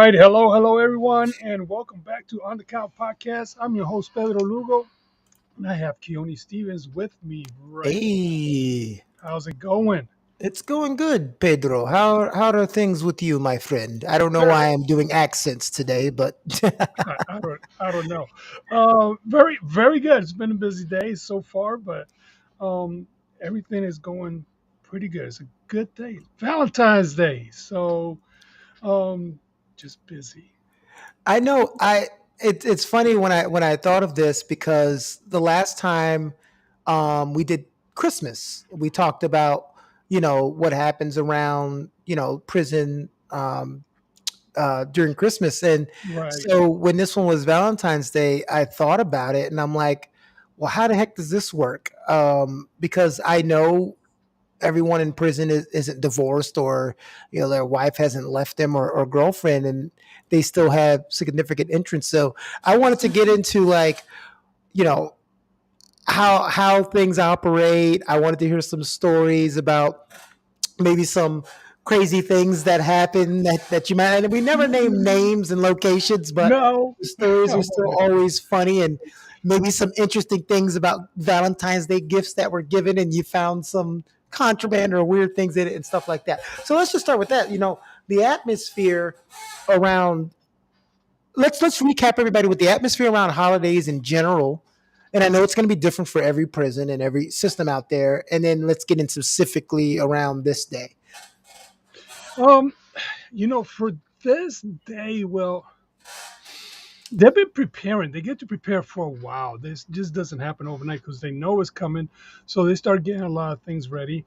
right. Hello, everyone, and welcome back to On the Count Podcast. I'm your host, Pedro Lugo, and I have Keone Stevens with me right. Hey, How's it going? it's going good, Pedro. How are things with you, my friend? I don't know Very, why I'm doing accents today, but I don't know. Very good. It's been a busy day so far, but um, everything is going pretty good. It's a good day. Valentine's Day, so um, just busy. I know it's funny when I thought of this because the last time we did Christmas, we talked about what happens around prison during Christmas. And Right. so when this one was Valentine's Day, I thought about it and I'm like, well, how the heck does this work? Because I know everyone in prison isn't divorced, or their wife hasn't left them, or girlfriend, and they still have significant interest. So I wanted to get into, like, you know how things operate. I wanted to hear some stories about maybe some crazy things that happen that you might. And we never name names and locations, but No, the stories I are still won't. always funny, and maybe some interesting things about Valentine's Day gifts that were given, and you found some contraband or weird things in it and stuff like that. So let's just start with that. The atmosphere around. Let's recap everybody with the atmosphere around holidays in general. And I know it's going to be different for every prison and every system out there. And then let's get in specifically around this day. Um, for this day, well, they've been preparing. They get to prepare for a while. This just doesn't happen overnight because they know it's coming. So they start getting a lot of things ready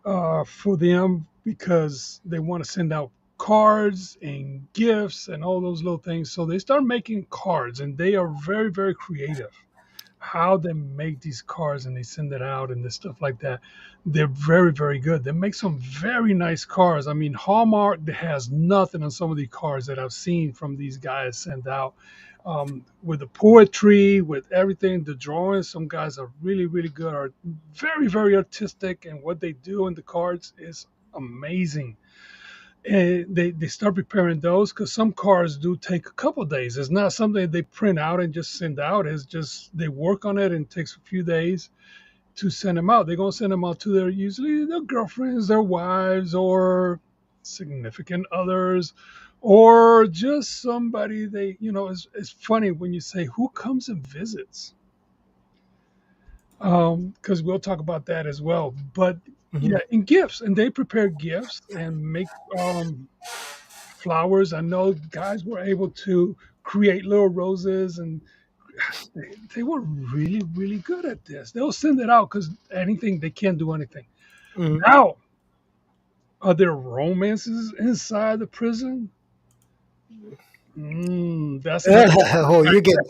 for them because they want to send out cards and gifts and all those little things. So they start making cards, and they are very, very creative how they make these cars and they send it out and this stuff like that. They're very, very good. They make some very nice cars. I mean, Hallmark has nothing on some of the cars that I've seen from these guys sent out. With the poetry, with everything, the drawings, some guys are really, really good, are very, very artistic, and what they do in the cards is amazing. And they start preparing those because some cars do take a couple of days. It's not something they print out and just send out. It's just they work on it and it takes a few days to send them out. They're gonna send them out to their usually their girlfriends, their wives, or significant others, or just somebody they it's funny when you say who comes and visits, because we'll talk about that as well. But yeah, Mhm. and gifts, and they prepare gifts and make flowers. I know guys were able to create little roses, and they were really, really good at this. They'll send it out because anything they can't do anything. Mhm. Now, are there romances inside the prison? That's another. Oh, you're getting.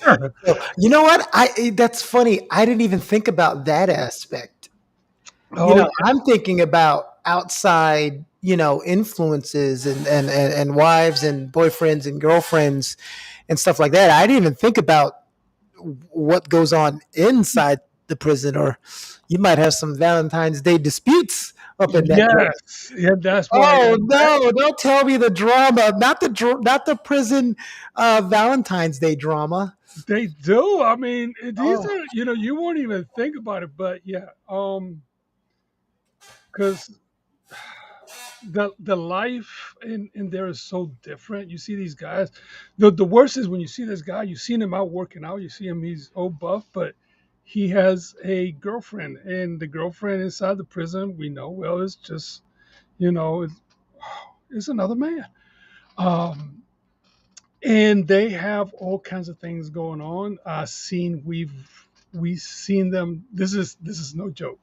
So, you know what? That's funny. I didn't even think about that aspect. Oh I'm thinking about outside, influences and wives and boyfriends and girlfriends and stuff like that. I didn't even think about what goes on inside the prison, or you might have some Valentine's Day disputes up in that joint. yes, yeah, that's why. Oh no! Don't tell me the drama, not the prison Valentine's Day drama. They do. I mean, these Oh, are you won't even think about it, but yeah, because the life in there is so different. You see these guys. The worst is when you see this guy. You've seen him out working out. You see him. He's old buff, but he has a girlfriend, and the girlfriend inside the prison. We know well. It's just it's, it's another man. Um, and they have all kinds of things going on. We've seen them. This is no joke.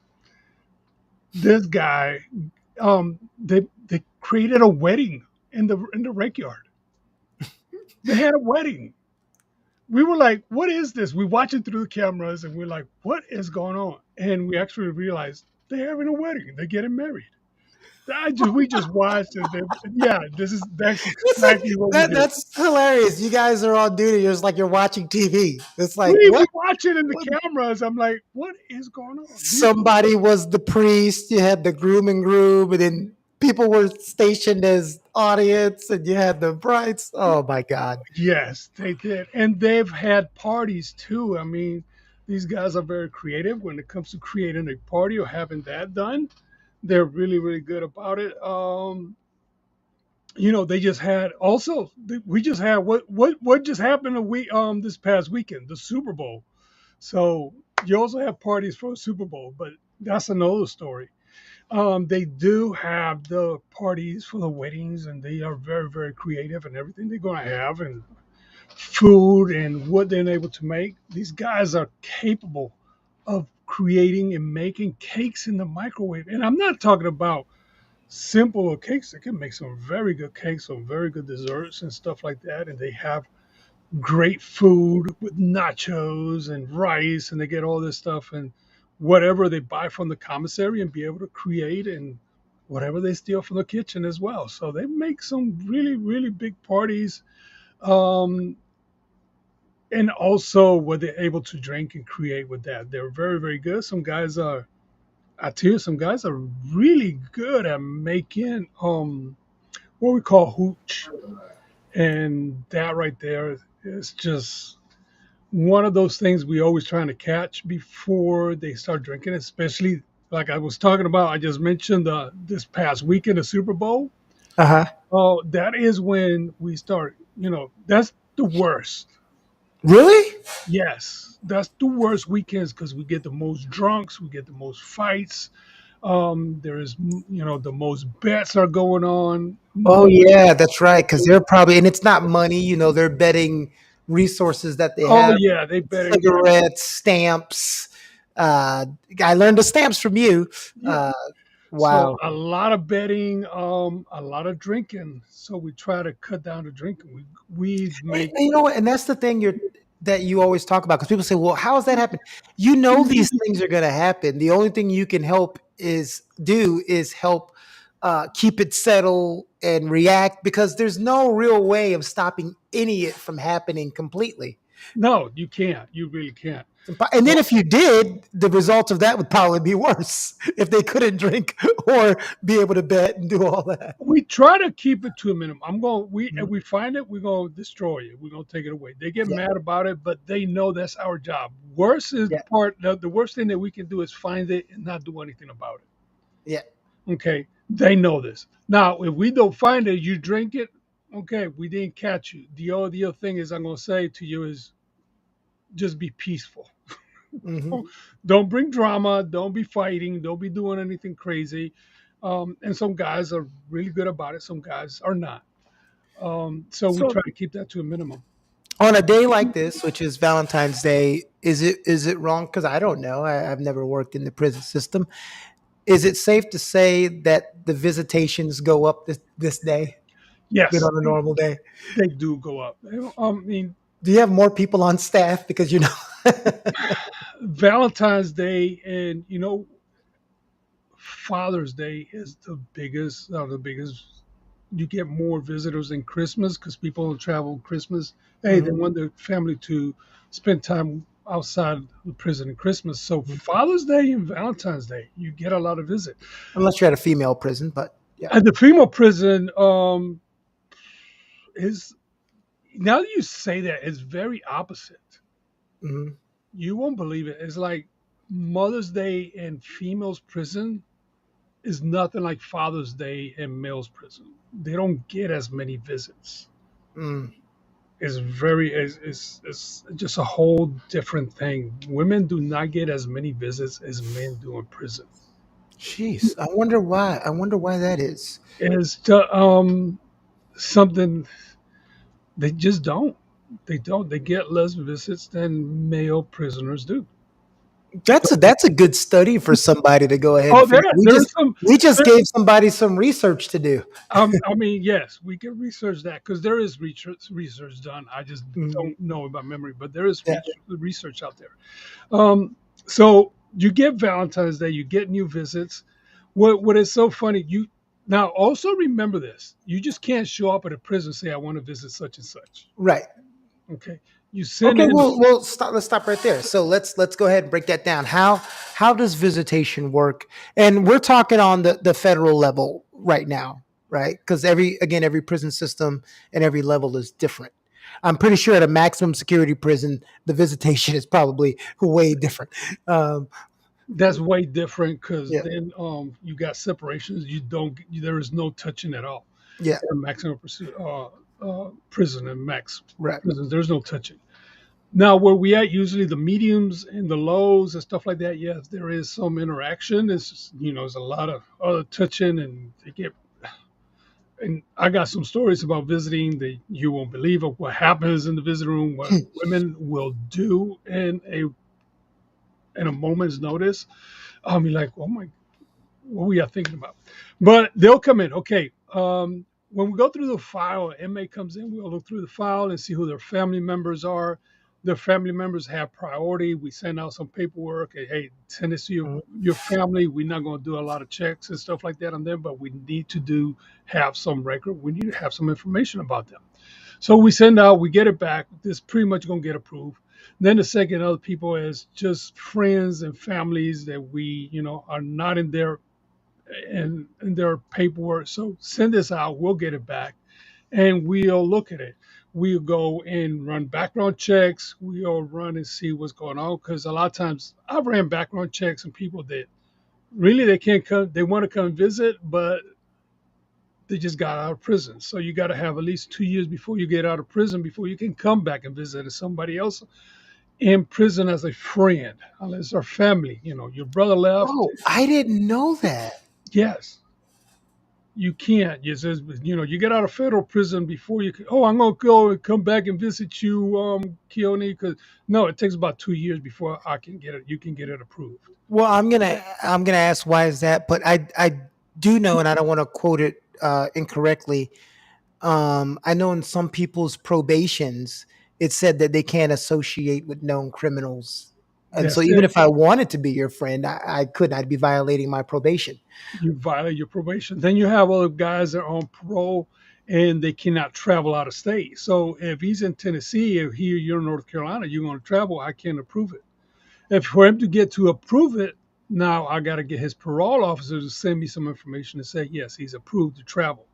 This guy, they created a wedding in the rec yard. They had a wedding. We were like, "What is this?" We watch it through the cameras, and we're like, "What is going on?" And we actually realized they're having a wedding. They're getting married. We just watched it. Yeah, that's it's like exactly what we that. did. That's hilarious. You guys are on duty. It's like you're watching TV. It's like We what? watch it in the What? cameras. I'm like, what is going on? These, Somebody was the priest. You had the groom and groom, and then people were stationed as audience, and you had the brides. Oh my god. Yes, they did. And they've had parties too. I mean, these guys are very creative when it comes to creating a party or having that done. They're really, really good about it. They just had also we just had what just happened a week this past weekend, the Super Bowl. So you also have parties for a Super Bowl, but that's another story. They do have the parties for the weddings, and they are very, very creative and everything they're going to have, and food and what they're able to make. These guys are capable of creating and making cakes in the microwave. And I'm not talking about simple cakes. They can make some very good cakes, some very good desserts and stuff like that. And they have great food with nachos and rice, and they get all this stuff and whatever they buy from the commissary and be able to create and whatever they steal from the kitchen as well. So they make some really, really big parties. Um, and also what they're able to drink and create with that. They're very, very good. Some guys are, I tell you, some guys are really good at making what we call hooch. And that right there is just one of those things we always trying to catch before they start drinking, especially like I was talking about. I just mentioned this past weekend, the Super Bowl. Uh huh. Oh, that is when we start, that's the worst. Really? Yes, that's the worst weekends because we get the most drunks, we get the most fights. There is, the most bets are going on. Oh yeah, that's right. Because they're probably, and it's not money. They're betting resources that they Oh have, yeah, they betting. Yeah, cigarettes, stamps. Uh, I learned the stamps from you. yeah. Uh, So wow. a lot of betting, a lot of drinking. So we try to cut down the drinking. We make. You know what? And that's the thing that you always talk about because people say, "Well, how does that happen?" You know these things are going to happen. The only thing you can help is help keep it settle and react because there's no real way of stopping any of it from happening completely. No, you can't. You really can't. And then So if you did, the result of that would probably be worse if they couldn't drink or be able to bet and do all that. we try to keep it to a minimum. If Mhm. we find it, we're gonna destroy it. We're gonna take it away. They get Yeah, mad about it, but they know that's our job. Worst is yeah, the worst thing that we can do is find it and not do anything about yeah. it. Okay, they know this. Now, if we don't find it, you drink it. Okay, we didn't catch you. The other thing is I'm gonna say to you is just be peaceful. Hmm. Don't bring drama. Don't be fighting. Don't be doing anything crazy. And some guys are really good about it. Some guys are not. So we So try to keep that to a minimum. on a day like this, which is Valentine's Day, is it wrong? Because I don't know. I've never worked in the prison system. Is it safe to say that the visitations go up this day than Yes, on a normal day? they do go up. I mean, Do you have more people on staff because you know? Valentine's Day and Father's Day is the biggest. You get more visitors than Christmas because people don't travel Christmas. Hey, they Mhm. want their family to spend time outside the prison at Christmas. So Father's Day and Valentine's Day, you get a lot of visit. Unless you're at a female prison, but yeah. And the female prison is now that you say that, it's very opposite. Hmm. You won't believe it. It's like Mother's Day in females prison is nothing like Father's Day in males prison. They don't get as many visits. Mm. It's just a whole different thing. Women do not get as many visits as men do in prison. Jeez, I wonder why. I wonder why that is. It's something they just don't. They don't. They get less visits than male prisoners do. That's a good study for somebody to go ahead and Oh, figure. We there's just some. we just There, gave somebody some research to do. I mean, yes, we can research that because there is research done. I just Mhm. don't know about memory, but there is Yeah, research out there. So you get Valentine's Day, you get new visits. What is so funny? You now also remember this. You just can't show up at a prison and say I want to visit such and such. right. Okay, you send Okay, in. well, stop. Let's stop right there. So let's go ahead and break that down. How does visitation work? And we're talking on the federal level. right now, right? Because every prison system and every level is different. I'm pretty sure at a maximum security prison, the visitation is probably way different. Um, That's way different because yeah, then you got separations. You don't. There is no touching at all. yeah, Maximum prison and max right. prisons. There's no touching. Now, where we at, usually the mediums and the lows and stuff like that, yes, there is some interaction. It's just, there's a lot of other touching, and they get. And I got some stories about visiting that you won't believe of what happens in the visiting room, what women will do in a moment's notice. I'll be like, oh my, what were you thinking about? But they'll come in. Okay. When we go through the file, an inmate comes in, we'll look through the file and see who their family members are. Their family members have priority. We send out some paperwork. Hey, send this to your family. We're not going to do a lot of checks and stuff like that on them, but we need to have some record. We need to have some information about them. So we send out, we get it back. This pretty much going to get approved. Then the second other people is just friends and families that we, are not in their in their paperwork. So send this out. We'll get it back, and we'll look at it. We'll go and run background checks. We'll run and see what's going on because a lot of times I've ran background checks and people that really they can't come. They want to come visit, but they just got out of prison. So you got to have at least 2 years before you get out of prison before you can come back and visit somebody else in prison as a friend, unless they're family. Your brother left. Oh, I didn't know that. Yes, you can't. You says, you get out of federal prison before you can. Oh, I'm gonna go and come back and visit you, Keone. Because no, it takes about 2 years before I can get it. You can get it approved. Well, I'm gonna ask why is that, but I do know, and I don't want to quote it incorrectly. I know in some people's probations, it said that they can't associate with known criminals, and so That's even it. if I wanted to be your friend, I couldn't. I'd be violating my probation. You violate your probation. Then you have other guys that are on parole and they cannot travel out of state. So if he's in Tennessee, if you're in North Carolina, you're going to travel. I can't approve it. If for him to get to approve it, now I got to get his parole officer to send me some information to say yes, he's approved to travel.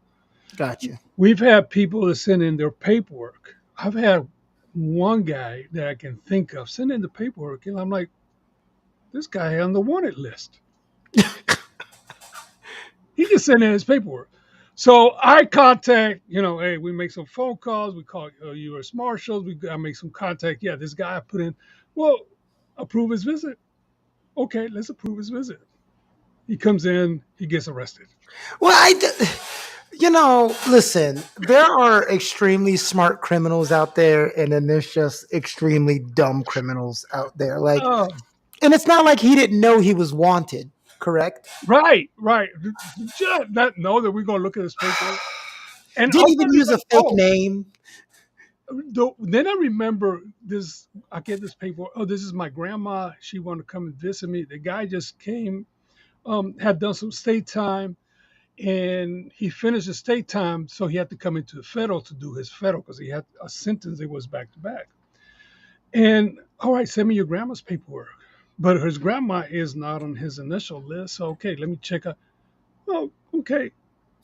Gotcha. We've had people that send in their paperwork. I've had one guy that I can think of send in the paperwork, and I'm like, this guy on the wanted list. He just sent in his paperwork. So I contact, hey, we make some phone calls. We call U.S. Marshals. I make some contact. Yeah, this guy I put in. Well, approve his visit. Okay, let's approve his visit. He comes in. He gets arrested. Well, listen, there are extremely smart criminals out there, and then there's just extremely dumb criminals out there. Like, Oh, and it's not like he didn't know he was wanted, correct? right, right. Just not know that we're gonna look at his paperwork. And Didn't also, even use a fake oh, name. then I remember this. I get this paperwork. Oh, this is my grandma. She wanted to come and visit me. The guy just came, had done some state time, and he finished his state time, so he had to come into the federal to do his federal because he had a sentence that was back to back. And all right, send me your grandma's paperwork. But his grandma is not on his initial list. So okay, let me check out. Oh, okay.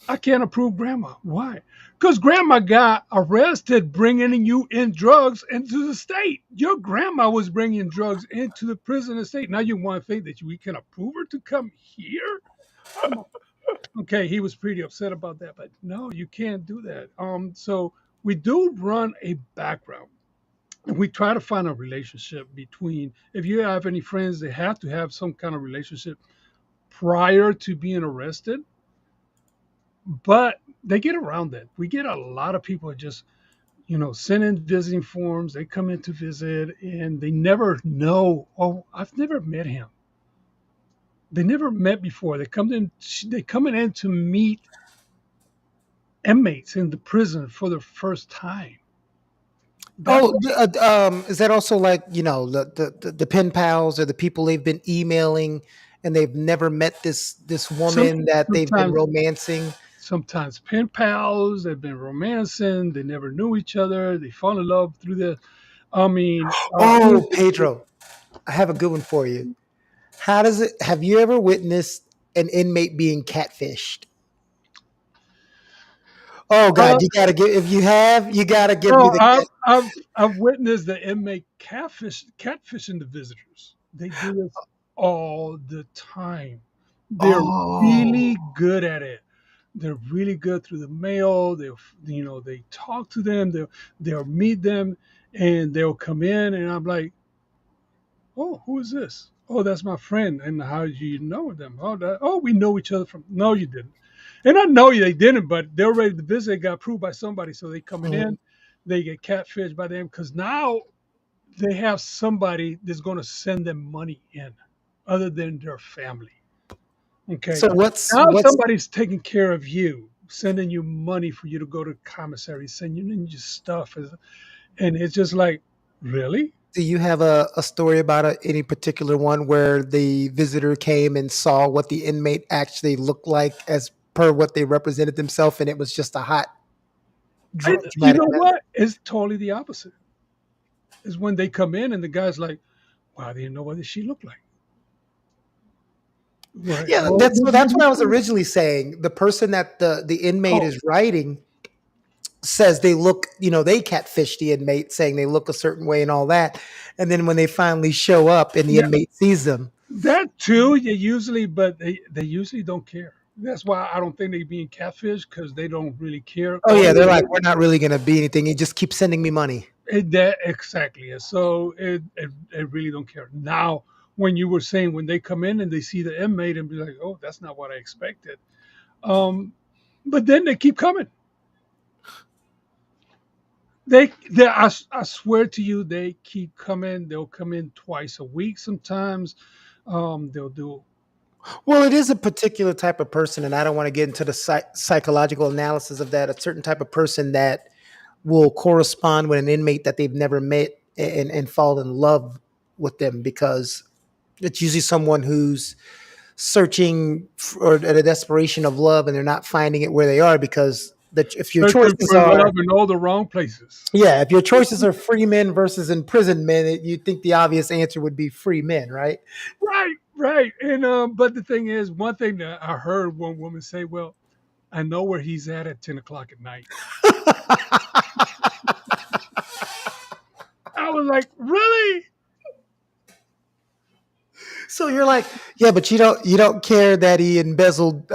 I can't approve grandma. Why? Because grandma got arrested bringing you in drugs into the state. Your grandma was bringing drugs into the prison estate. Now you want to think that we can approve her to come here? Come on. Okay, he was pretty upset about that, but no, you can't do that. So we do run a background. And we try to find a relationship between, if you have any friends, they have to have some kind of relationship prior to being arrested, but they get around that. We get a lot of people that just, send in visiting forms. They come in to visit and they never know, oh, I've never met him. They never met before. They coming in to meet inmates in the prison for the first time. That's Oh, is that also like the pen pals or the people they've been emailing and they've never met this some woman that they've been sometimes romancing? sometimes pen pals. They've been romancing. They never knew each other. They fall in love through the. I mean, Oh, Pedro, I have a good one for you. How does it? Have you ever witnessed an inmate being catfished? Oh God, Uh, you gotta give if you have, you gotta give me no, the I've witnessed the inmate catfishing the visitors. They do this all the time. They're oh. really good at it. They're really good through the mail. They talk to them. They'll meet them, and they'll come in, and I'm like, oh, who is this? Oh, that's my friend. And how do you know them? Oh, we know each other from. No, you didn't. And I know they didn't, but they're ready to visit. They got approved by somebody, so they coming Mhm. in. They get catfished by them because now they have somebody that's going to send them money in, other than their family. Okay, So what's now what's somebody's taking care of you, sending you money for you to go to commissary, sending you stuff, and it's just like, really? do you have a story about any particular one where the visitor came and saw what the inmate actually looked like as per what they represented themselves, and it was just a hot, And you dramatic know mess? what? It's totally the opposite. Is when they come in and the guy's like, "Wow, I didn't know what she looked like." Right. Yeah, Oh, that's what I was originally saying. The person that the inmate oh, is writing says they look, they catfish the inmate, saying they look a certain way and all that. And then when they finally show up and the yeah, inmate sees them, that too. You usually, but they usually don't care. That's why I don't think they being catfish because they don't really care. oh All yeah, they they're like, want we're not really going to be anything. You just keep sending me money. that exactly. So it really don't care. Now, when you were saying when they come in and they see the inmate and be like, "Oh, that's not what I expected," um, but then they keep coming. I swear to you, they keep coming. They'll come in twice a week sometimes. They'll do. Well, it is a particular type of person, and I don't want to get into the psychological analysis of that. A certain type of person that will correspond with an inmate that they've never met and fall in love with them because it's usually someone who's searching for a desperation of love and they're not finding it where they are because if your Searching choices for are love in all the wrong places. yeah, if your choices are free men versus imprisoned men, you'd think the obvious answer would be free men, right? Right, right. And but the thing is, one thing that I heard one woman say, "Well, I know where he's at 10 o'clock at night." I was like, "Really? So you're like, yeah, but you don't care that he embezzled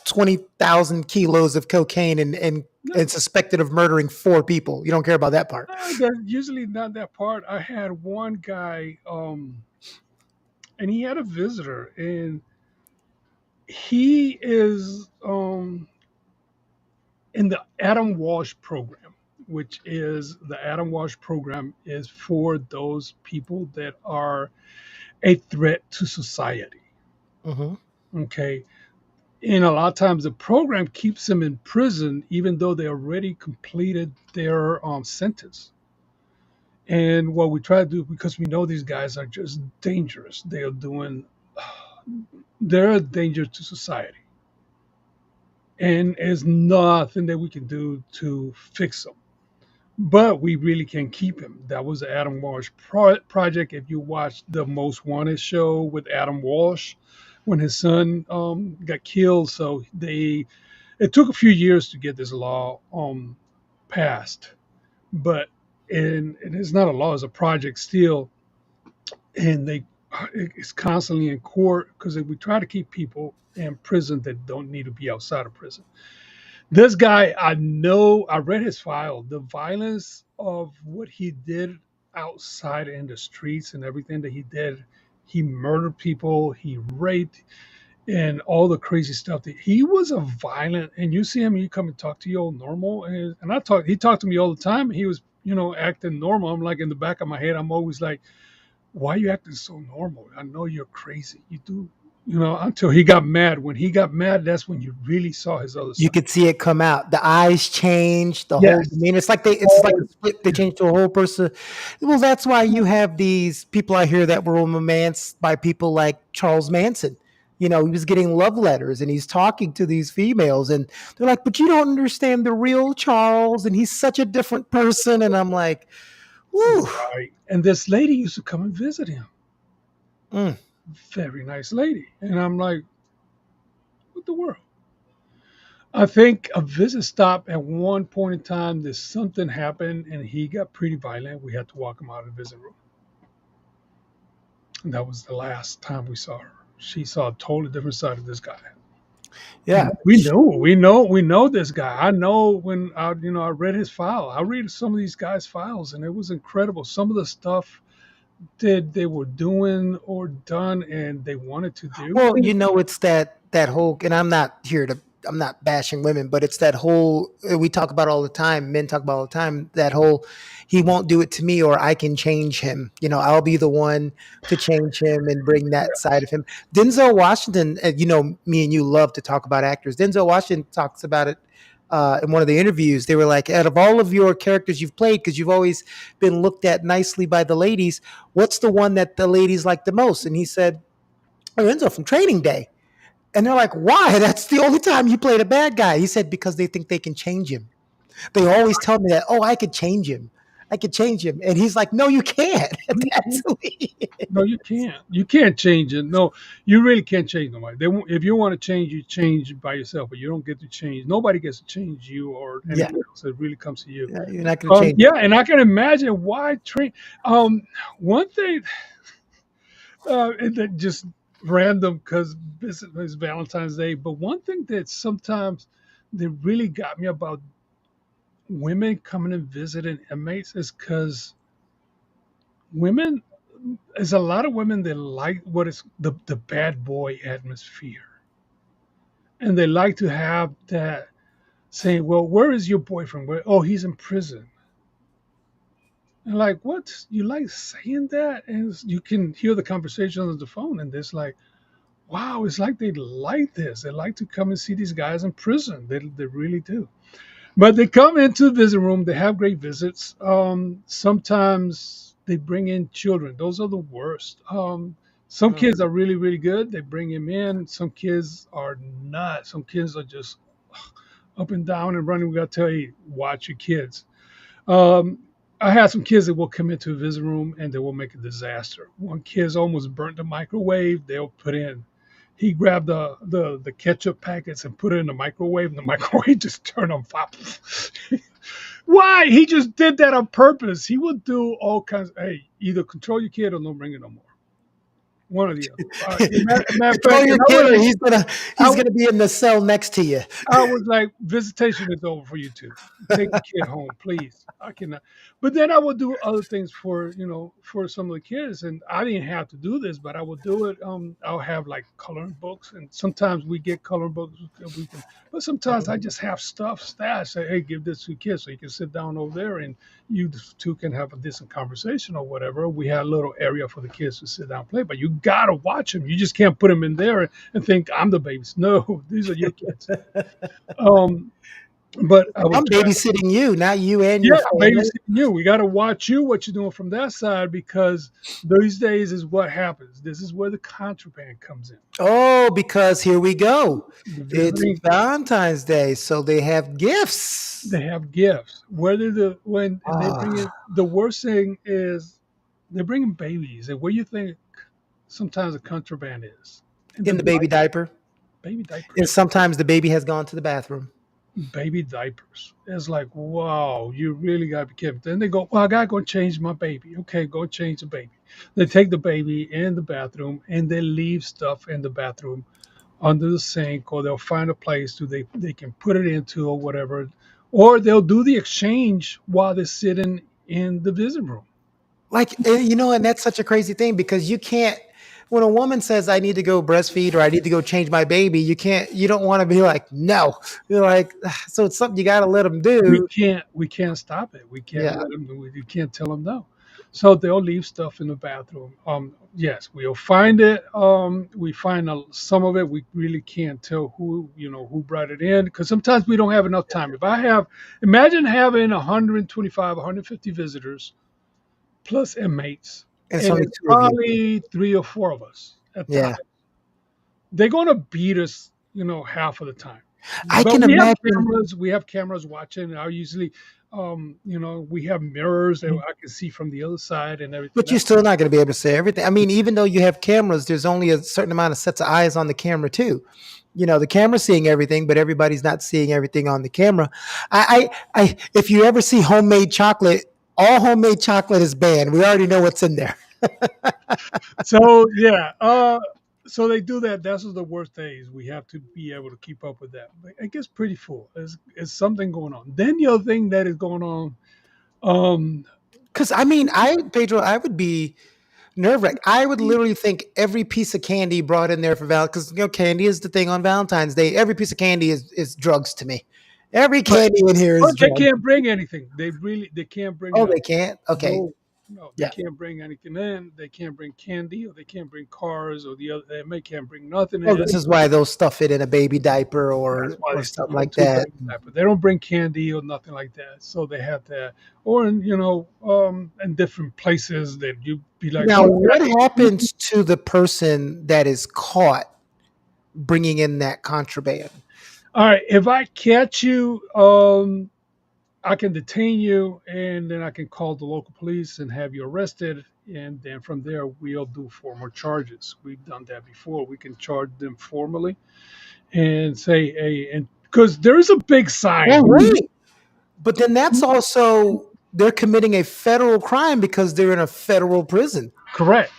20,000 kilos of cocaine and No." suspected of murdering four people. You don't care about that part. That's usually not that part. I had one guy, and he had a visitor, and he is in the Adam Walsh program, which is the Adam Walsh program is for those people that are a threat to society. Hmm. Okay. And a lot of times the program keeps them in prison even though they already completed their sentence. And what we try to do, because we know these guys are just dangerous, they're a danger to society. And there's nothing that we can do to fix them. But we really can keep him. That was the Adam Walsh project. If you watch the Most Wanted show with Adam Walsh, when his son got killed, so it took a few years to get this law passed, but and it's not a law; it's a project still, and it's constantly in court because we try to keep people in prison that don't need to be outside of prison. This guy, I know, I read his file. The violence of what he did outside in the streets and everything that he did, he murdered people, he raped, and all the crazy stuff that he was a violent. And you see him, you come and talk to you all normal, and he talked to me all the time. And he was, acting normal. I'm like in the back of my head, I'm always like, why are you acting so normal? I know you're crazy. You do, until he got mad. When he got mad, that's when you really saw his other You side. could see it come out. The eyes change, the whole Yes. demeanor. It's like a Oh, split. They change to a whole person. Well, that's why you have these people out here that were romanced by people like Charles Manson. He was getting love letters and he's talking to these females, and they're like, "But you don't understand the real Charles, and he's such a different person." And I'm like, "Whew." right. And this lady used to come and visit him. Mm. Very nice lady. And I'm like, what the world? I think a visit stopped at one point in time. There's something happened, and he got pretty violent. We had to walk him out of the visit room. And that was the last time we saw her. She saw a totally different side of this guy. Yeah. We know this guy. I know when I read his file. I read some of these guys' files, and it was incredible. Some of the stuff that they were doing or done, and they wanted to do. Well, it's that whole, and I'm not bashing women, but it's that whole we talk about all the time. Men talk about all the time. That whole, he won't do it to me, or I can change him. I'll be the one to change him and bring that side of him. Denzel Washington, me and you love to talk about actors. Denzel Washington talks about it. In one of the interviews, they were like, out of all of your characters you've played, because you've always been looked at nicely by the ladies, what's the one that the ladies like the most? And he said, Lorenzo from Training Day. And they're like, why? That's the only time you played a bad guy. He said, because they think they can change him. They always tell me that, oh, I could change him. I could change him. And he's like, no, you can't. That's who he No, you can't. You can't change it. No, you really can't change nobody. They won't, if you want to change, you change by yourself, but you don't get to change. Nobody gets to change you or Yeah. anything else. It really comes to you. Yeah, you're not going to change Yeah, and I can imagine why train. One thing and that just random because it's Valentine's Day, but one thing that sometimes that really got me about women coming and visiting inmates is because women there's a lot of women that like what is the bad boy atmosphere. And they like to have that saying, well, where is your boyfriend? Where, oh, he's in prison. And like, what? You like saying that? And you can hear the conversation on the phone, and it's like, wow, it's like they like this. They like to come and see these guys in prison. They really do. But they come into the visit room. They have great visits. Sometimes they bring in children. Those are the worst. Some him. kids are really, really good. They bring him in. Some kids are not. Some kids are just up and down and running. We got to tell you, watch your kids. Um, I had some kids that will come into a visit room and they will make a disaster. One kid's almost burnt the microwave. They'll put in. He grabbed the ketchup packets and put it in the microwave, and the microwave just turned on fire. Why? He just did that on purpose. He would do all kinds. Hey, either control your kid or don't bring it no more. One or the other. Matter of Control fact, your and kid, or he's I, gonna be in the cell next to you. I was like, visitation is over for you two. Take the kid home, please. I cannot. But then I would do other things for for some of the kids, and I didn't have to do this, but I would do it. I'll have like coloring books, and sometimes we get coloring books. We can, but sometimes I just have stuff stashed. Say, hey, give this to the kids so you can sit down over there, and you two can have a decent conversation or whatever. We had a little area for the kids to sit down and play, but you gotta watch them. You just can't put them in there and think I'm the babies. No, these are your kids. Um, but I I'm would try. babysitting you, not you and Yeah, your family. babysitting you. We got to watch you what you're doing from that side because these days is what happens. This is where the contraband comes in. Oh, because here we go. The It's visiting, Valentine's Day, so they have gifts. they have gifts. Whether the when they bring in Ah, the worst thing is they're bringing babies, and where you think sometimes the contraband is in the in the baby diaper. baby And diapers. sometimes the baby has gone to the bathroom. Baby diapers. It's like, wow, you really got to be careful. Then they go, well, I got to go and change my baby. Okay, go change the baby. They take the baby in the bathroom and they leave stuff in the bathroom under the sink, or they'll find a place to they can put it into or whatever, or they'll do the exchange while they're sitting in the visit room. And that's such a crazy thing because you can't, when a woman says, I need to go breastfeed or I need to go change my baby, you don't want to be like, no. You're like, so it's something you got to let them do. We can't stop it. We can't Yeah. let them. You can't tell them no. So they'll leave stuff in the bathroom. Yes, we'll find it. We find some of it. We really can't tell who brought it in because sometimes we don't have enough time. If I have, imagine having 125, 150 visitors plus inmates, And it's and only it's two of you. probably three or four of us at time. Yeah. They're going to beat us, half of the time. I But can we have imagine. cameras. We have cameras watching. I usually We have mirrors that I can see from the other side and everything. But you're still not going to be able to say everything. I mean, even though you have cameras, there's only a certain amount of sets of eyes on the camera too. The camera's seeing everything, but everybody's not seeing everything on the camera. If you ever see homemade chocolate, all homemade chocolate is banned. We already know what's in there. So yeah, so they do that. That's the worst days. We have to be able to keep up with that. But it gets pretty full. There's something going on. Then the other thing that is going on, um, Because I mean, Pedro, I would be nerve wracked. I would literally think every piece of candy brought in there for because candy is the thing on Valentine's Day. Every piece of candy is drugs to me. Every but candy in here is but they drugs. can't bring anything. They can't bring Oh, nothing. they can't. Okay, No, no, they yeah. can't bring anything in. They can't bring candy, or they can't bring cars, or the other. They can't bring nothing Oh, in. this is why they'll stuff it in a baby diaper That's why or they stuff something it like into a that. baby diaper. They don't bring candy or nothing like that. So they have that, or in different places that you be like, Now, oh what yeah. happens to the person that is caught bringing in that contraband? All right, if I catch you, I can detain you, and then I can call the local police and have you arrested. And then from there, we'll do formal charges. We've done that before. We can charge them formally and say, hey, and because there is a big Well, sign. wait, but then that's also they're committing a federal crime because they're in a federal prison. Correct.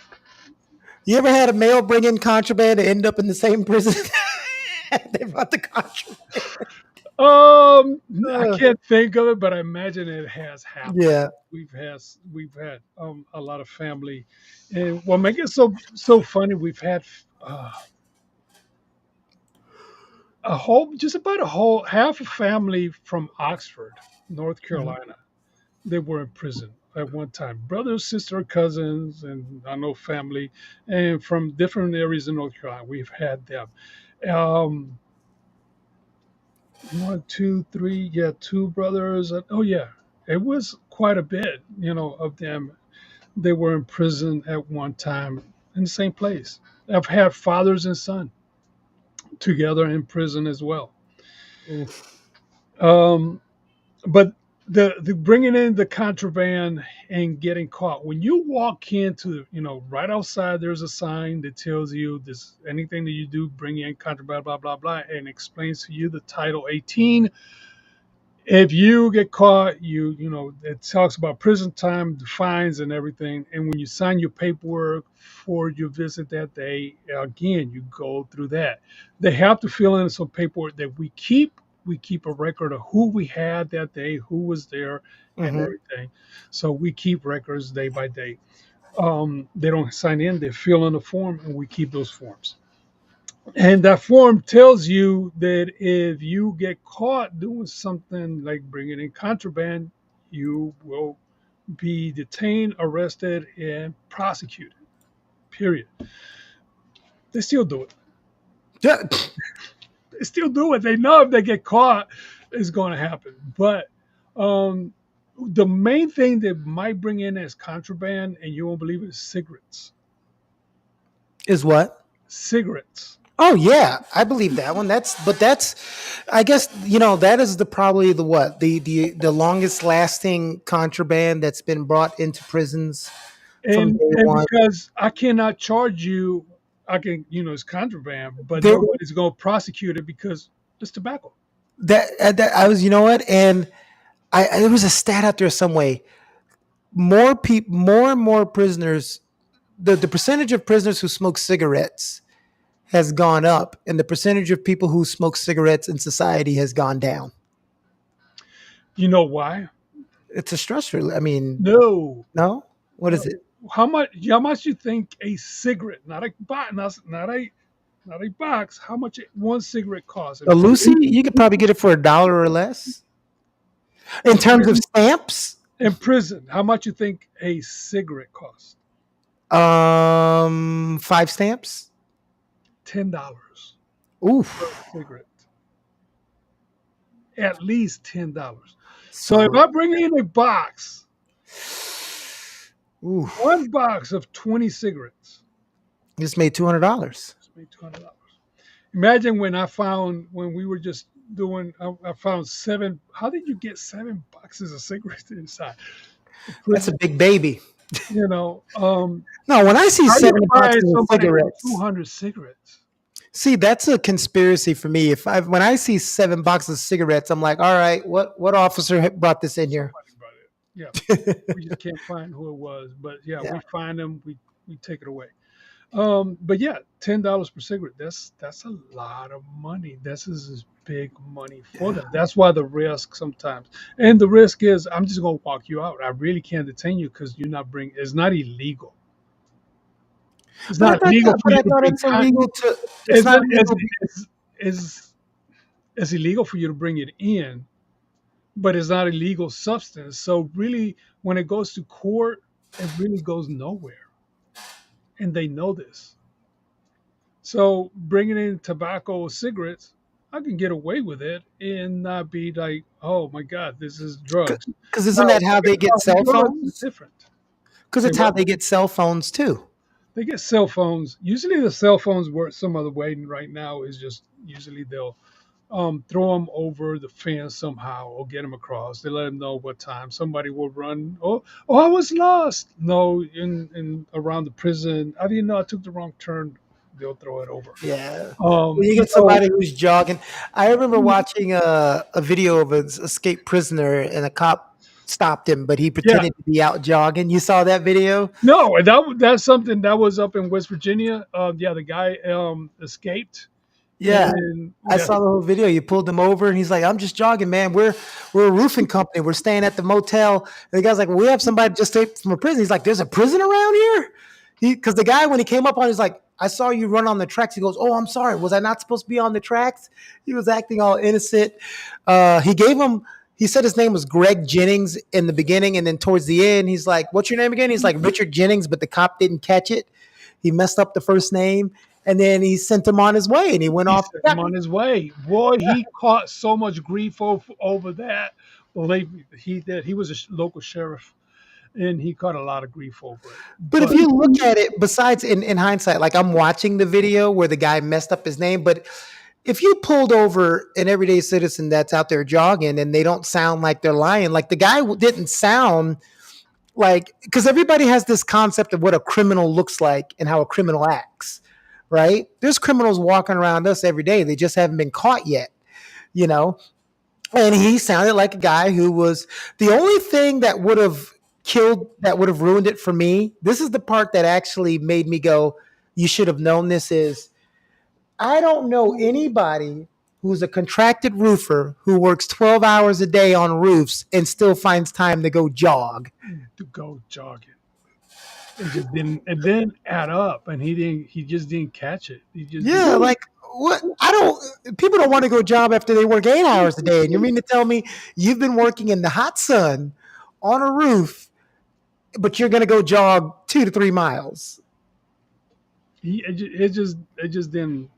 You ever had a male bring in contraband and end up in the same prison? They brought the contraband. I Uh, can't think of it, but I imagine it has happened. yeah. We've had a lot of family, and what makes it so funny, we've had uh, a whole just about a whole half a family from Oxford, North Mhm. Carolina. They were in prison at one time, brothers, sister, cousins, and I know family, and from different areas in North Carolina. We've had them. Um, One, two, three, yeah, two brothers. Oh yeah, it was quite a bit, of them. They were in prison at one time in the same place. I've had fathers and son together in prison as well. Oof. Um, but the bringing in the contraband and getting caught when you walk into, right outside, there's a sign that tells you this: anything that you do, bring in contraband, blah blah blah, and explains to you the Title 18. If you get caught, it talks about prison time, the fines, and everything. And when you sign your paperwork for your visit that day, again, you go through that. They have to fill in some paperwork that we keep. We keep a record of who we had that day, who was there, and Hmm. everything. So we keep records day by day. They don't sign in; they fill in a form, and we keep those forms. And that form tells you that if you get caught doing something like bringing in contraband, you will be detained, arrested, and prosecuted. Period. They still do it. Yeah. They still do it. They know if they get caught, it's going to happen. But um, the main thing that might bring in as contraband, and you won't believe it, is cigarettes. Is what? Cigarettes. Oh yeah, I believe that one. That's I guess that is the probably the what the longest lasting contraband that's been brought into prisons from day And one. because I cannot charge you, I can, it's contraband, but There nobody's going to prosecute it because it's tobacco. that I was and there was a stat out there some way. More and more prisoners. The percentage of prisoners who smoke cigarettes has gone up, and the percentage of people who smoke cigarettes in society has gone down. You know why? It's a stress relief. I mean, No, no, what no. is it? How much you think a cigarette, not a box, not a box, how much one cigarette costs A Lucy, you could probably get it for $1 or less. In in terms of prison? stamps, In prison, how much you think a cigarette costs? 5 stamps. $10 per Oof. cigarette. At least $10. So if So, I bring in a box, oof. one box of 20 cigarettes, Just made $200. it's made $200. Imagine when we were just doing. I found seven. How did you get 7 boxes of cigarettes inside the That's a prison? big baby. You know, No, when I see how do you 7 boxes find of somebody with cigarettes, 200 cigarettes? see, that's a conspiracy for me. If I when I see 7 boxes of cigarettes, I'm like, all right, what officer brought this in here? Somebody brought it. Yeah, we just can't find who it was. But yeah, Yeah, we find them. We take it away. But yeah, $10 per cigarette. That's a lot of money. This is big money for yeah. them. That's why the risk sometimes, and the risk is I'm just gonna walk you out. I really can't detain you because you're not bring. It's not illegal. It's But I not thought, legal for but you I to thought bring it's con. illegal to. It's It's not not. It's, illegal. it's, it's, it's illegal for you to bring it in, but it's not illegal substance. So really, when it goes to court, it really goes nowhere, and they know this. So bringing in tobacco or cigarettes, I can get away with it and not be like, oh my God, this is drugs. Because isn't Now, that how bringing they get along cell drugs is phones? different. Because Say it's how what? they get cell phones too. They get cell phones. Usually the cell phones work some other way. And right now is just usually they'll throw them over the fence somehow or get them across. They let them know what time somebody will run. Oh, I was lost. No, in around the prison. I didn't know I took the wrong turn. They'll throw it over. Yeah. When you get So somebody who's jogging, I remember watching a video of an escaped prisoner and a cop stopped him, but he yeah, pretended to be out jogging. You saw that video? no, and that's something that was up in West Virginia. Yeah, the guy escaped, Yeah. and I yeah, saw the whole video. You pulled him over, and he's like, "I'm just jogging, man. We're a roofing company. We're staying at the motel." And the guy's like, well, "We have somebody just escaped from a prison." He's like, "There's a prison around here?" Because the guy when he came up on, he's like, "I saw you run on the tracks." He goes, "Oh, I'm sorry. Was I not supposed to be on the tracks?" He was acting all innocent. He gave him. He said his name was Greg Jennings in the beginning, and then towards the end, he's like, "What's your name again?" He's like Richard Jennings, but the cop didn't catch it. He messed up the first name, and then he sent him on his way, and he went he off. sent him on his way. Boy, he caught so much grief over that. Believe me, he did. He was a local sheriff, and he caught a lot of grief over it. But if But you look at it, besides in hindsight, like I'm watching the video where the guy messed up his name, but if you pulled over an everyday citizen that's out there jogging and they don't sound like they're lying, like the guy didn't sound like, because everybody has this concept of what a criminal looks like and how a criminal acts, right? There's criminals walking around us every day. They just haven't been caught yet, you know? And he sounded like a guy who was the only thing that would have that would have ruined it for me. This is the part that actually made me go, you should have known this is I don't know anybody who's a contracted roofer who works 12 hours a day on roofs and still finds time to go jog. to go jogging, it just didn't. It didn't add up, and he didn't. He just didn't catch it. He just Yeah, didn't. like what I don't people don't want to go job after they work 8 hours a day. And you mean to tell me you've been working in the hot sun on a roof, but you're gonna go jog 2 to 3 miles? It just didn't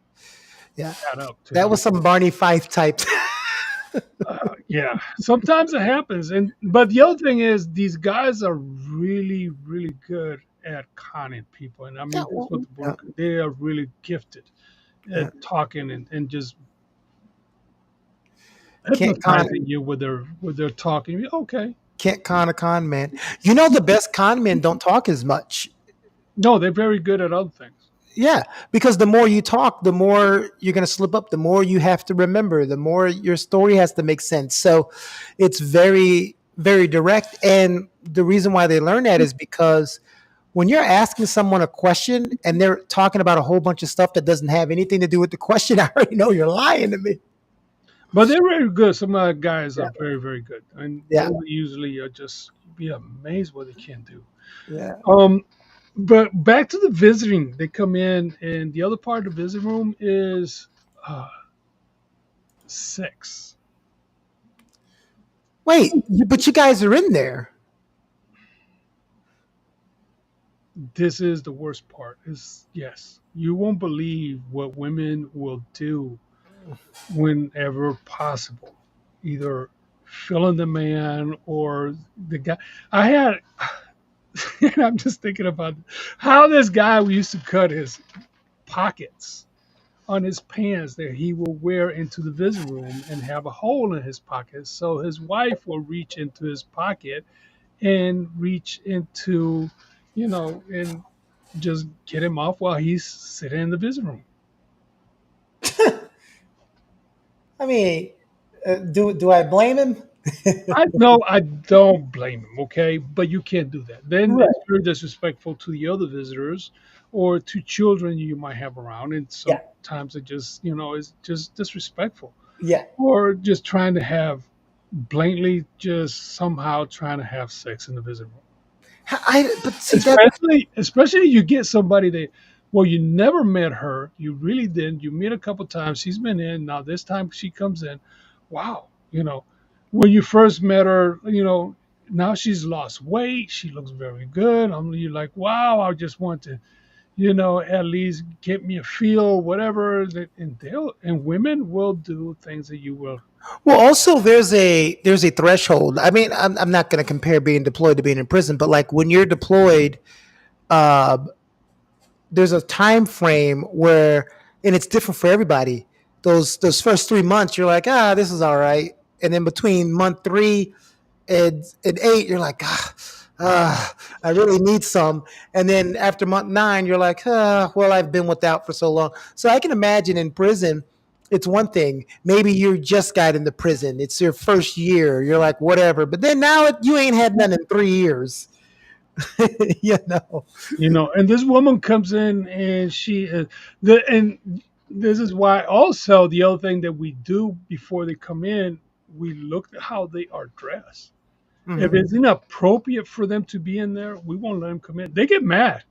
Yeah. add up to That him. was some Barney Fife type. Yeah, sometimes it happens, and but the other thing is these guys are really good at conning people, and I Yeah, mean that's well, what the yeah, word. They are really gifted at yeah. talking and just Can't con hypnotizing you with their talking. Okay, can't con a con man. You know the best con men don't talk as much. no, they're very good at other things. Yeah, because the more you talk, the more you're going to slip up, the more you have to remember, the more your story has to make sense. So it's very direct. And the reason why they learn that is because when you're asking someone a question and they're talking about a whole bunch of stuff that doesn't have anything to do with the question, I already know you're lying to me. But they're very good. Some of the guys Yeah. are very good, and Yeah. those usually are just you'd be amazed what they can do. Yeah. Um, but back to the visiting, they come in, and the other part of the visiting room is uh, sex. Wait, but you guys are in there. This is the worst part. Is yes, you won't believe what women will do whenever possible, either filling the man or the guy. I had, and I'm just thinking about how this guy used to cut his pockets on his pants that he will wear into the visitor room and have a hole in his pocket. So his wife will reach into his pocket and reach into, and just get him off while he's sitting in the visitor room. I mean, do I blame him? I no, I don't blame him. Okay, but you can't do that. Then Right. it's very disrespectful to the other visitors or to children you might have around, and Yeah. sometimes it just it's just disrespectful, Yeah. or just trying to have blatantly just somehow trying to have sex in the visitor room. But see that. Especially you get somebody that, well, you never met her, you really didn't. You meet a couple times. She's been in. Now this time she comes in. Wow, when you first met her, now she's lost weight. She looks very good. You're like, wow. I just want to, at least get me a feel, whatever. And women will do things that you will. Well, also there's a threshold. I mean, I'm not going to compare being deployed to being in prison, but like when you're deployed, uh, there's a time frame where, and it's different for everybody. Those first 3 months, you're like, this is all right, and then between month three and eight, you're like, I really need some. And then after month nine, you're like, well, I've been without for so long. So I can imagine in prison, it's one thing. Maybe you just got into prison. It's your first year. You're like, whatever. But then now you ain't had none in 3 years. you know. And this woman comes in and and this is why also the other thing that we do before they come in, we look at how they are dressed. If Mhm. it's inappropriate for them to be in there, we won't let them come in. They get mad.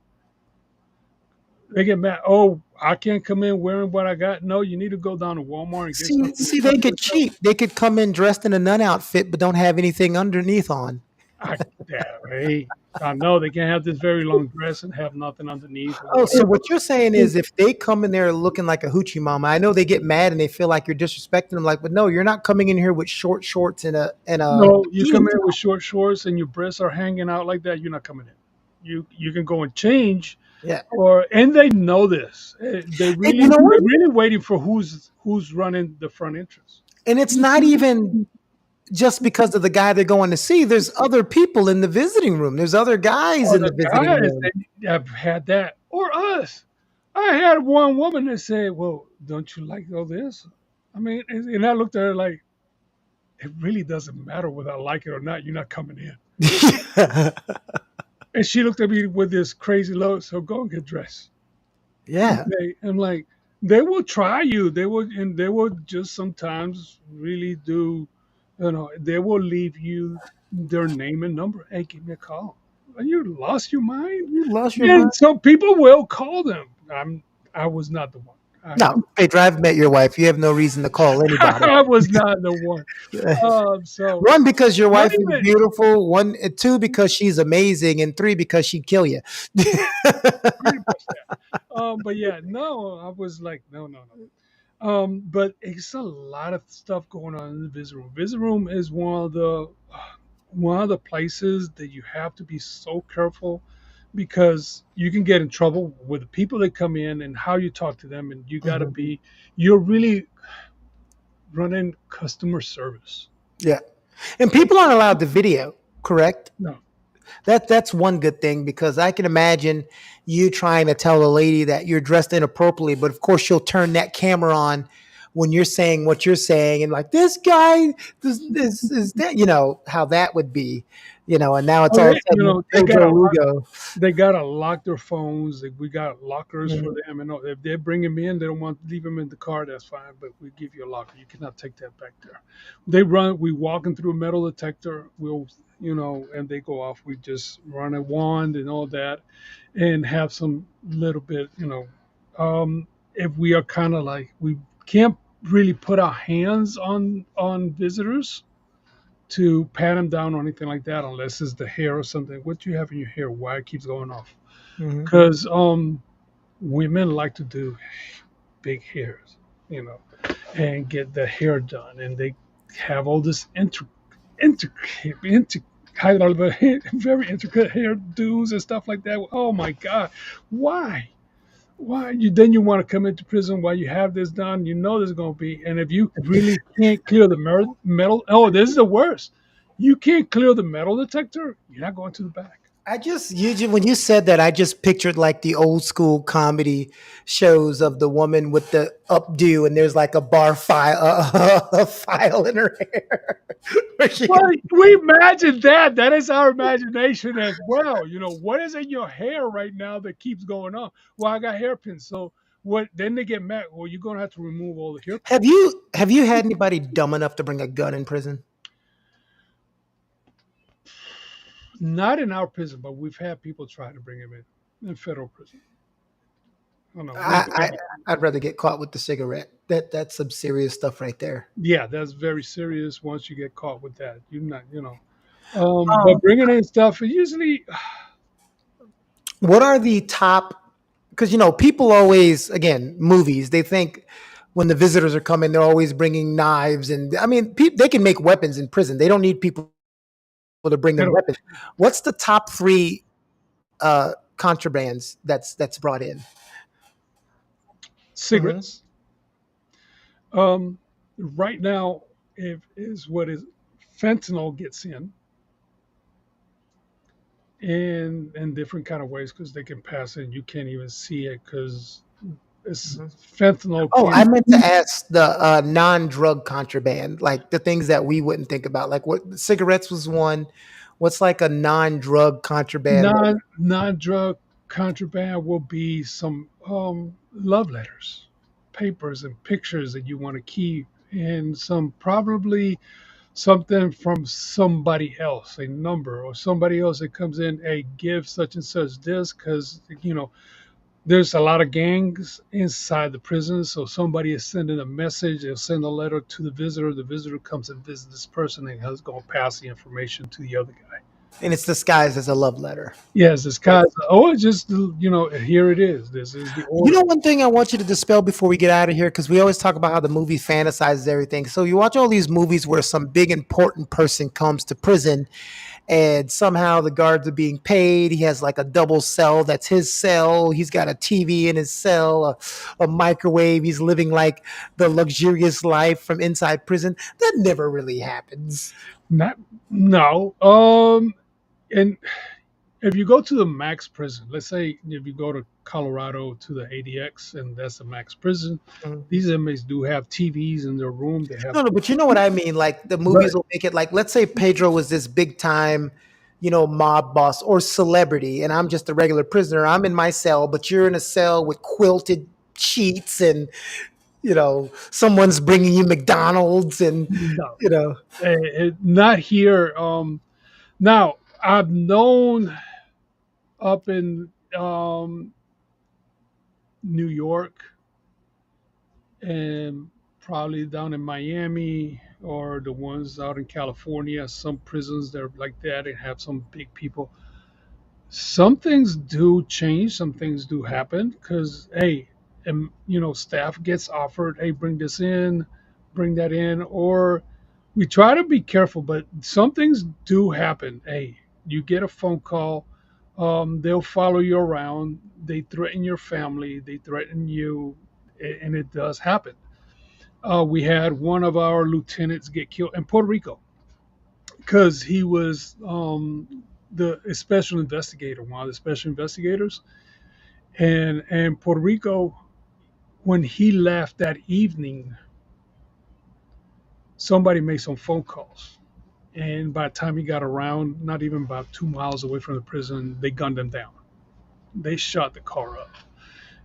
They get mad. Oh, I can't come in wearing what I got. No, you need to go down to Walmart and get See, something to see, cover they could yourself. cheat. They could come in dressed in a nun outfit, but don't have anything underneath on. I, yeah, hey, I know they can have this very long dress and have nothing underneath or Oh, so whatever. what you're saying is if they come in there looking like a hoochie mama, I know they get mad and they feel like you're disrespecting them. Like, but no, you're not coming in here with short shorts and a No, you bikini come in with top. short shorts and your breasts are hanging out like that. You're not coming in. You can go and change, Yeah, and they know this. and you know what? They're really waiting for who's running the front entrance. And it's not even just because of the guy they're going to see. There's other people in the visiting room. There's other guys Or in the the visiting guys room. that have had that, or us. I had one woman that said, "Well, don't you like all this?" I mean, and I looked at her like, "It really doesn't matter whether I like it or not. You're not coming in." And she looked at me with this crazy look. So go and get dressed. yeah. Okay, I'm like, they will try you. They will just sometimes really do, they will leave you their name and number. Hey, give me a call. Are you lost your mind? You lost your mind. And so people will call them. I was not the one. No, hey, drive met your wife. You have no reason to call anybody. I was not the one. So One, because your not wife is even beautiful. One, two, because she's amazing, and three, because she'd kill you. pretty much that. But yeah, no, I was like, no, no, no. But it's a lot of stuff going on in the visit room. Visit room is one of the places that you have to be so careful because you can get in trouble with the people that come in and how you talk to them, and Mhm. you're really running customer service. Yeah, and people aren't allowed to video. Correct. No, That's one good thing because I can imagine you trying to tell a lady that you're dressed inappropriately, but of course she'll turn that camera on when you're saying what you're saying and like this guy, this is that how that would be, and now it's oh, all of a sudden they got Jojo a Lugo. they gotta lock their phones. We got lockers for Mhm. them, and if they bring them in, they don't want to leave them in the car. That's fine, but we give you a locker. You cannot take that back there. We walking through a metal detector. And they go off. We just run a wand and all that, and have some little bit, if we are kind of like we can't really put our hands on visitors to pat them down or anything like that unless it's the hair or something. What do you have in your hair? Why it keeps going off? Mhm. Because women like to do big hairs, you know, and get the hair done, and they have all this intricate, very intricate hairdos and stuff like that. Oh my God, why? why you then you want to come into prison while you have this done? You know there's going to be, and if you really can't clear the metal, oh, this is the worst. You can't clear the metal detector. You're not going to the back. When you said that, I just pictured like the old school comedy shows of the woman with the updo, and there's like a bar file, a file in her hair, where she Well, can. we imagine that. That is our imagination as well. You know, what is in your hair right now that keeps going on? Well, I got hairpins. So what? Then they get mad. Well, you're gonna have to remove all the hairpins. Have you had anybody dumb enough to bring a gun in prison? Not in our prison, but we've had people try to bring him in federal prison. Oh no, we've I, had I it. I'd rather get caught with the cigarette. That's some serious stuff right there. Yeah, that's very serious. Once you get caught with that, you're not, you know. But Um, bringing in stuff, usually what are the top? Because people always, again, movies. They think when the visitors are coming, they're always bringing knives, and I mean, they can make weapons in prison. They don't need people to bring you them know, weapons. What's the top three contrabands that's brought in? Hmm. cigarettes. Um, right now, if is what is fentanyl gets in different kind of ways because they can pass it and you can't even see it because it's Hmm. fentanyl Oh, can I meant to ask the non-drug contraband, like the things that we wouldn't think about. Like what cigarettes was one. What's like a non-drug contraband? non-drug contraband will be some love letters, papers and pictures that you want to keep, and some probably something from somebody else, a number or somebody else that comes in, hey, give such and such this because there's a lot of gangs inside the prison. So somebody is sending a message, they'll send a letter to the visitor comes and visits this person and is going to pass the information to the other guy. And it's disguised as a love letter. Yes, this guy, oh, it's just, here it is. This is the You order. know, one thing I want you to dispel before we get out of here, because we always talk about how the movie fantasizes everything. So you watch all these movies where some big important person comes to prison, and somehow the guards are being paid. He has like a double cell that's his cell. He's got a TV in his cell, a microwave. He's living like the luxurious life from inside prison. That never really happens. Not, no. And if you go to the max prison, let's say if you go to Colorado to the ADX and that's the max prison, Mhm. these inmates do have TVs in their room. They have, No, no, but you know what I mean. Like the right. movies will make it like, let's say Pedro was this big time, mob boss or celebrity, and I'm just a regular prisoner. I'm in my cell, but you're in a cell with quilted sheets, and someone's bringing you McDonald's, and No, you know. not here. Now I've known up in New York and probably down in Miami or the ones out in California, some prisons that are like that and have some big people. Some things do change, some things do happen because, hey, and staff gets offered, hey, bring this in, bring that in, or we try to be careful, but some things do happen. Hey, you get a phone call, they'll follow you around, they threaten your family, they threaten you, and it does happen. We had one of our lieutenants get killed in Puerto Rico because he was the special investigator, one of the special investigators, and Puerto Rico. When he left that evening, somebody made some phone calls, and by the time he got around, not even about 2 miles away from the prison, they gunned him down. They shot the car up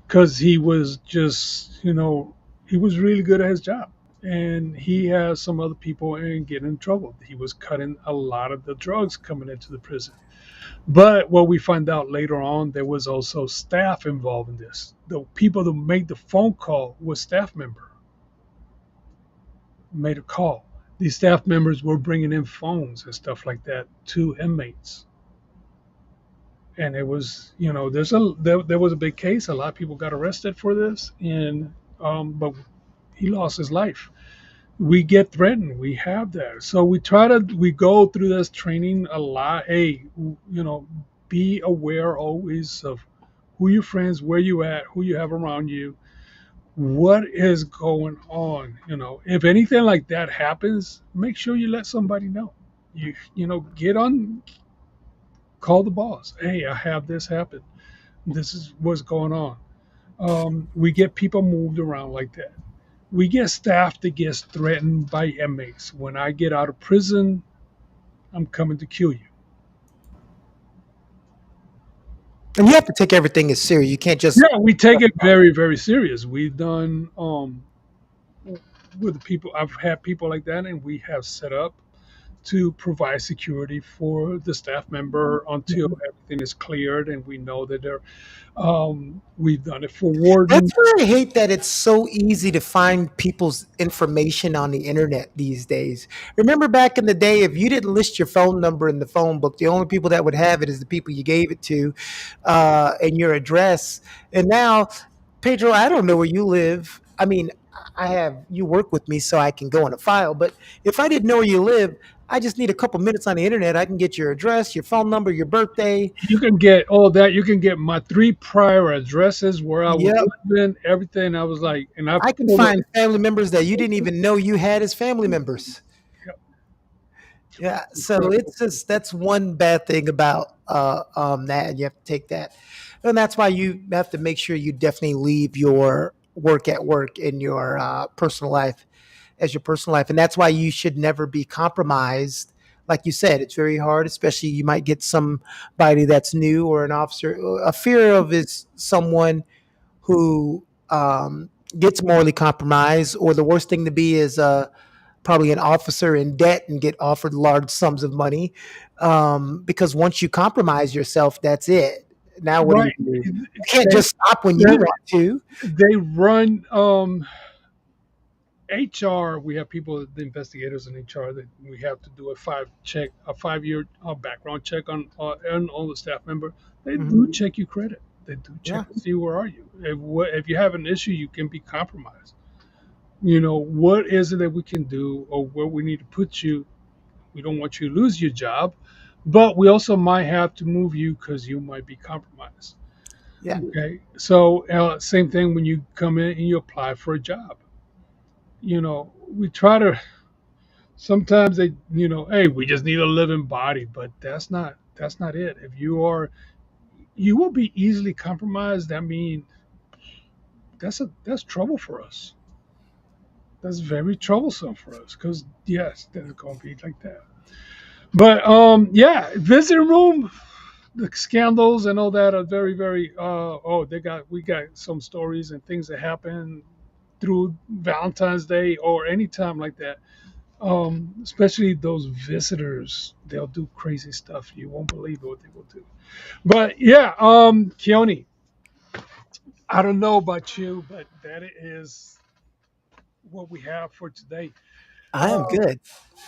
because he was just, he was really good at his job. And he has some other people and getting in trouble. He was cutting a lot of the drugs coming into the prison. But what we find out later on, there was also staff involved in this. The people that made the phone call was staff member made a call. These staff members were bringing in phones and stuff like that to inmates, and it was, there was a big case. A lot of people got arrested for this, and but he lost his life. We get threatened. We have that, so we go through this training a lot. Hey, be aware always of who your friends, where you at, who you have around you, what is going on. If anything like that happens, make sure you let somebody know. Get on, call the boss. Hey, I have this happen. This is what's going on. We get people moved around like that. We get staff that gets threatened by inmates. When I get out of prison, I'm coming to kill you. And you have to take everything as serious. You can't just. Yeah, we take it very, very serious. We've done with the people. I've had people like that, and we have set up to provide security for the staff member until everything is cleared, and we know that they're. We've done it for That's warden. why I hate that it's so easy to find people's information on the internet these days. Remember back in the day, if you didn't list your phone number in the phone book, the only people that would have it is the people you gave it to, and your address. And now, Pedro, I don't know where you live. I mean, I have you work with me, so I can go in a file. But if I didn't know where you live, I just need a couple minutes on the internet. I can get your address, your phone number, your birthday. You can get all that. You can get my three prior addresses where I was Yep. living, everything. I was like, and I I can pulled up. find family members that you didn't even know you had as family members. Yep, Yeah, so incredible. it's just that's one bad thing about that, and you have to take that, and that's why you have to make sure you definitely leave your work at work in your personal life as your personal life, and that's why you should never be compromised. Like you said, it's very hard, especially you might get somebody that's new or an officer. A fear of is someone who gets morally compromised, or the worst thing to be is probably an officer in debt and get offered large sums of money. Because once you compromise yourself, that's it. Now, what do you Right. do? You can't They, just stop when you they, want to. they run HR. We have people, the investigators in HR, that we have to do a 5 year background check on the staff member. They do Mhm. check your credit. They do check Yeah, to see where are you. If you have an issue, you can be compromised. What is it that we can do, or where we need to put you. We don't want you to lose your job, but we also might have to move you because you might be compromised. yeah, Okay, so same thing when you come in and you apply for a job. We try to. Sometimes hey, we just need a living body, but that's not it. If you will be easily compromised. That means that's trouble for us. That's very troublesome for us because yes, there's going to be like that. But yeah, visiting room, the scandals and all that are very, very. We got some stories and things that happen through Valentine's Day or any time like that. Especially those visitors, they'll do crazy stuff. You won't believe what they will do. But yeah, Keone, I don't know about you, but that is what we have for today. I Uh, am good.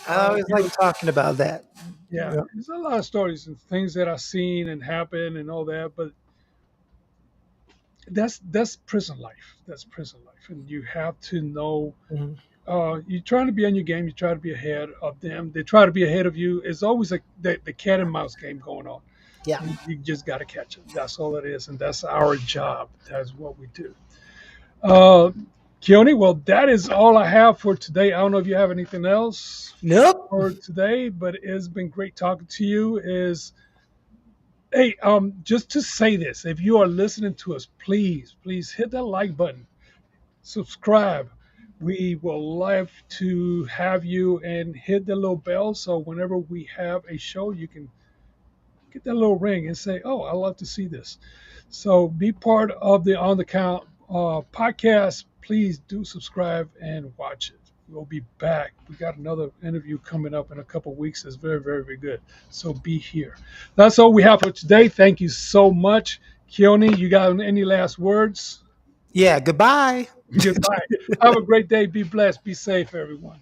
I always you like know, talking about that. yeah, Yeah. there's a lot of stories and things that I've seen and happen and all that, but that's prison life. That's prison life, and you have to know. Mhm. You're trying to be on your game. You try to be ahead of them. They try to be ahead of you. It's always like the cat and mouse game going on. Yeah. You just got to catch it. That's all it is, and that's our job. That's what we do. Uh, Keone, well, that is all I have for today. I don't know if you have anything else Nope. for today, but it's been great talking to you. Hey, just to say this, if you are listening to us, please, please hit that like button, subscribe. We will love to have you and hit the little bell so whenever we have a show, you can get that little ring and say, "Oh, I love to see this." So be part of the On the Count podcast. Please do subscribe and watch it. We'll be back. We got another interview coming up in a couple of weeks. That's very, very, very good. So be here. That's all we have for today. Thank you so much. Keone, you got any last words? Yeah. Goodbye. Goodbye. Have a great day. Be blessed. Be safe, everyone.